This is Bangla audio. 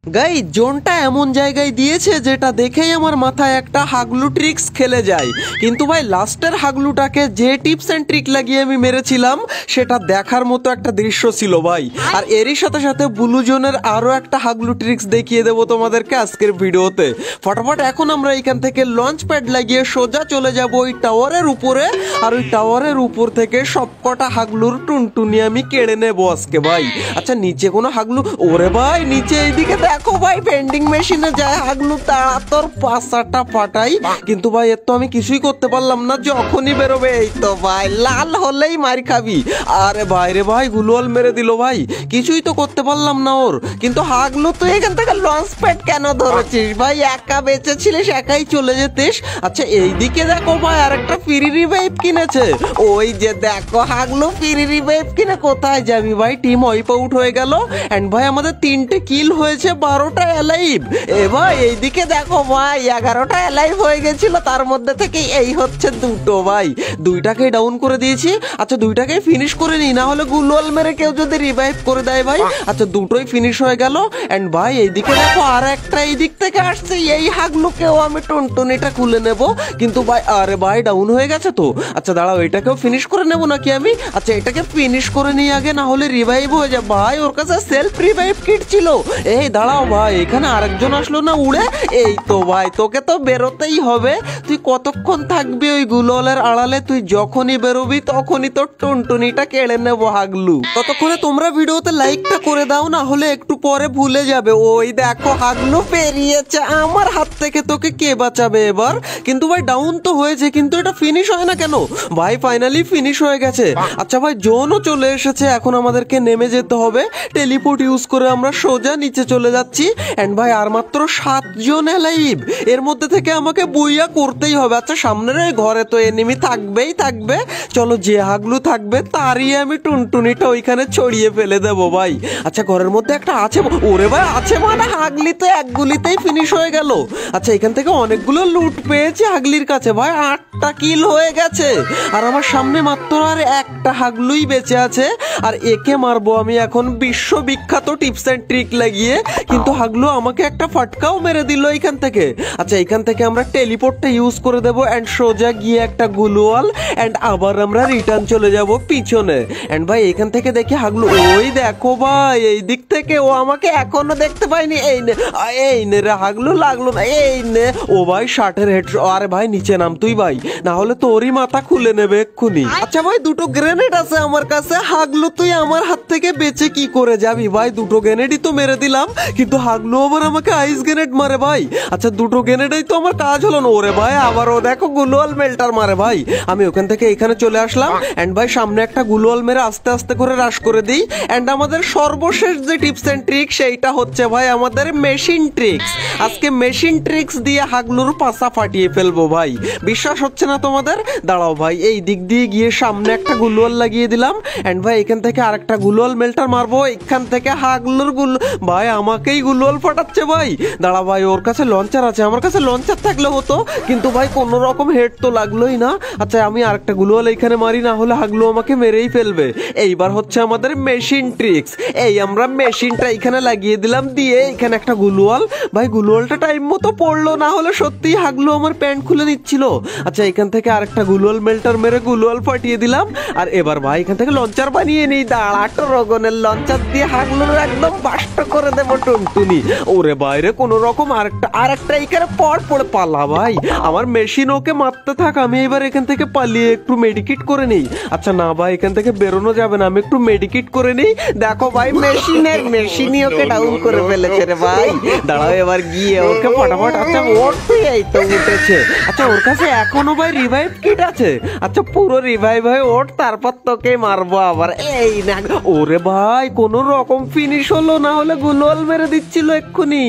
গাইস জোনটা এমন জায়গায় দিয়েছে যেটা দেখেই আমার মাথায় একটা হাগলু ট্রিক্স খেলে যায়। কিন্তু ভাই লাস্টের হাগলুটাকে যে টিপস এন্ড ট্রিক লাগিয়ে আমি মেরেছিলাম সেটা দেখার মতো একটা দৃশ্য ছিল ভাই। আর এরই সাথে সাথে ব্লু জোনের আরো একটা হাগলু ট্রিক্স দেখিয়ে দেবো তোমাদেরকে আজকের ভিডিওতে। ফটাফট এখন আমরা এখান থেকে লঞ্চ প্যাড লাগিয়ে সোজা চলে যাব ওই টাওয়ারের উপরে, আর ওই টাওয়ারের উপর থেকে সবকটা হাগলুর টুনটুনি আমি কেড়ে নেবো আজকে ভাই। আচ্ছা নিচে কোনো হাগলু? ওরে ভাই নিচে এইদিকে দেখো ভাই, ভেন্ডিং মেশিনে যায় হাগলু, তাড়া তোর পাশাটা ফাটাই। কিন্তু ভাই এর তো আমি কিছুই করতে পারলাম না, যখনই বেরোবে এই তো ভাই লাল হলেই মার খাবি। আরে ভাই রে ভাই গুলোয়াল মেরে দিল ভাই, কিছুই তো করতে পারলাম না ওর। কিন্তু হাগলু তুই এখান থেকে লঞ্চ প্যাড কেন ধরেছিস ভাই? একা বেঁচেছিলিস একাই চলে যেতিস। আচ্ছা এইদিকে দেখো ভাই আরেকটা ফ্রি রিভাইভ কিনেছে, ওই যে দেখো হাগলু ফ্রি রিভাইভ কিনে কোথায় যাবি ভাই? টিম ওয়াইপ আউট হয়ে গেল এন্ড ভাই আমাদের 3টে কিল হয়েছে, 12টা অ্যালাইভ। এ ভাই এইদিকে দেখো ভাই 11টা অ্যালাইভ হয়ে গেছিল, তার মধ্যে থেকে এই হচ্ছে 2টো ভাই, 2টাকে ডাউন করে দিয়েছি। আচ্ছা 2টাকে ফিনিশ করে নি, না হলে গুলোয়াল মেরে কেউ যদি রিভাইভ করে দেয় ভাই। আচ্ছা 2টোই ফিনিশ হয়ে গেল এন্ড ভাই এইদিকে দেখো আর একটা এই দিক থেকে আসছে, এই হাগলুকেও আমি টুনটুনিটা খুলে নেব। কিন্তু ভাই আরে ভাই ডাউন হয়ে গেছে তো। আচ্ছা দাঁড়াও এটাকেও ফিনিশ করে নেবো নাকি আমি? আচ্ছা এটাকে ফিনিশ করে নিয়ে আগে, না হলে রিভাইভ হয়ে যায় ভাই। ওর কাছে সেলফ রিভাইভ কিট ছিল। এই দাঁড়াও ভাই এখানে আরেকজন আসলো না উড়ে? এই তো ভাই তোকে তো বেরোতেই হবে। তুই কতক্ষণ থাকবি ওই গুলোলের আড়ালে? তুই যখনই বেরোবি তখনই তোর টুনটুনিটা কেড়ে নেবো হাগলু। ততক্ষণে তোমরা ভিডিওতে লাইকটা করে দাও, না হলে একটু পরে ভুলে যাবে। ওই দেখো হাগলু পেরিয়েছে আমার হাত থেকে, তোকে কে বাঁচাবে এবার? কিন্তু ভাই ডাউন তো হয়েছে, কিন্তু এটা ফিনিশ হয় না কেন ভাই? ফাইনালি ফিনিশ হয়ে গেছে। আচ্ছা ভাই জোনও চলে এসেছে, এখন আমাদেরকে নেমে যেতে হবে। টেলিপোর্ট ইউজ করে আমরা সোজা নিচে চলে যাচ্ছি এন্ড ভাই আর মাত্র 7 জন অ্যালাইভ, এর মধ্যে থেকে আমাকে বুইয়া করতেই হবে। আচ্ছা সামনের ওই ঘরে তো এনিমি থাকবেই থাকবে, চলো যে হাগলু থাকবে তারই আমি টুনটুনিটা ওইখানে ছড়িয়ে ফেলে দেবো ভাই। আচ্ছা ঘরের মধ্যে একটা আছে, ওরে ভাই আছে মানে হাগলি তো এক গুলিতেই ফিনিশ হয়ে গেল। আচ্ছা এখান থেকে অনেকগুলো লুট পেয়েছি হাগলির কাছে ভাই, 8টা কিল হয়ে গেছে। আর আমার সামনে মাত্র আর একটা হাগলুই বেঁচে আছে, আর একে মারবো আমি এখন বিশ্ববিখ্যাত টিপস এন্ড ট্রিক লাগিয়ে। কিন্তু হাগলু আমাকে একটা ফাটকাও মেরে দিল এখান থেকে। আচ্ছা এখান থেকে আমরা টেলিপোর্টটা ইউজ করে দেবো এন্ড সোজা গিয়ে একটা গুলোয়াল এন্ড আবার আমরা রিটার্ন চলে যাব পিছনে। এন্ড ভাই এখান থেকে দেখি হাগলু, ওই দেখো ভাই এই দিক থেকে, ও আমাকে এখনো দেখতে পাইনি। এই নে রে হাগলু, লাগলো না, এই নে। ও ভাই 60-এর হেড। আরে ভাই নিচে নাম তুই ভাই, না হলে তোরই মাথা খুলে নেবে এক্ষুনি। আচ্ছা ভাই 2টো গ্রেনেড আছে আমার কাছে, হাগলু তুই আমার হাত থেকে বেঁচে কি করে যাবি ভাই? 2টো গ্রেনেডই তো মেরে দিলাম, কিন্তু হাগলু আবার আমাকে আইস গ্রেনেড মারে ভাই। আচ্ছা 2টো গ্রেনেডই তো আমার কাজ হলো না। ওরে ভাই আবার ও দেখো গুলোয়াল মেল্টার মারে ভাই। আমি ওখান থেকে এখানে চলে আসলাম এন্ড ভাই সামনে একটা গুলোয়াল মেরে আস্তে আস্তে করে রাশ করে দিই। এন্ড আমাদের সর্বশেষ যে টিপস এন্ড ট্রিক সেইটা হচ্ছে ভাই আমাদের মেশিন ট্রিক্স। আজকে মেশিন ট্রিক্স দিয়ে হাগলুর পাছা ফাটিয়ে ফেলবো ভাই। বিশ্বাস হচ্ছে না তোমাদের? দাঁড়াও ভাই এই দিক দিয়ে গিয়ে সামনে একটা গুলোয়াল লাগিয়ে দিলাম এন্ড ভাই এখান থেকে আরেকটা গুলোয়াল মেল্টার মারবো। এখান থেকে হাগলুর ভাই আমাকেই গুলোয়াল ফাটাচ্ছে ভাই। দাঁড়া ভাই ওর কাছে লঞ্চার আছে, আমার কাছে লঞ্চার থাকলে হতো, কিন্তু ভাই কোনো রকম হেড তো লাগলোই না। আচ্ছা আমি আরেকটা গুলোয়াল এইখানে মারি, না হলে হাগলু আমাকে মেরেই ফেলবে। এইবার হচ্ছে আমাদের মেশিন ট্রিক্স। এই আমরা মেশিনটা এখানে লাগিয়ে দিলাম, দিয়ে এখানে একটা গুলোয়াল। ভাই গুলোয়ালটা টাইম মতো পড়লো, না হলে সত্যিই হাগলু আমার প্যান্ট খুলে নিচ্ছিল। আচ্ছা এখান থেকে আরেকটা গুলোয়াল মেল্টার মেরে গুলোয়াল ফাটিয়ে দিলাম। আর এবার ভাই এখান থেকে লঞ্চার বানিয়ে নিই। দাঁড়াটো রগনের লঞ্চার দিয়ে হাগলুর একদম বাষ্ট করে দেবো টুনটুনি। ওরে বাইরে কোনো রকম আরেকটা এখানে পড়ে পালা ভাই। আমার মেশিন ওকে মারতে থাক, আমি এবার এখান থেকে পালিয়ে একটু মেডিকেট করে নিই। আচ্ছা না ভাই এখান থেকে বেরোনো যাবে না, আমি একটু মেডিকেট করে নিই। দেখো ভাই মেশিনই ওকে ডাউন করে ফেলেছে রে ভাই। দাঁড়াও এবার গিয়ে ওকে ফটাফট। আচ্ছা ওর তো এই তো উঠেছে। আচ্ছা ওর কাছে এখনো ভাই রিভাইভ কিট আছে। আচ্ছা পুরো রিভাইভ হয়ে ওঠ, তারপর তোকে মারবো আবার। এই না, ওরে ভাই কোনো রকম ফিনিশ হলো, না হলে গুলোয়াল মেরে দিচ্ছিল এক্ষুনি।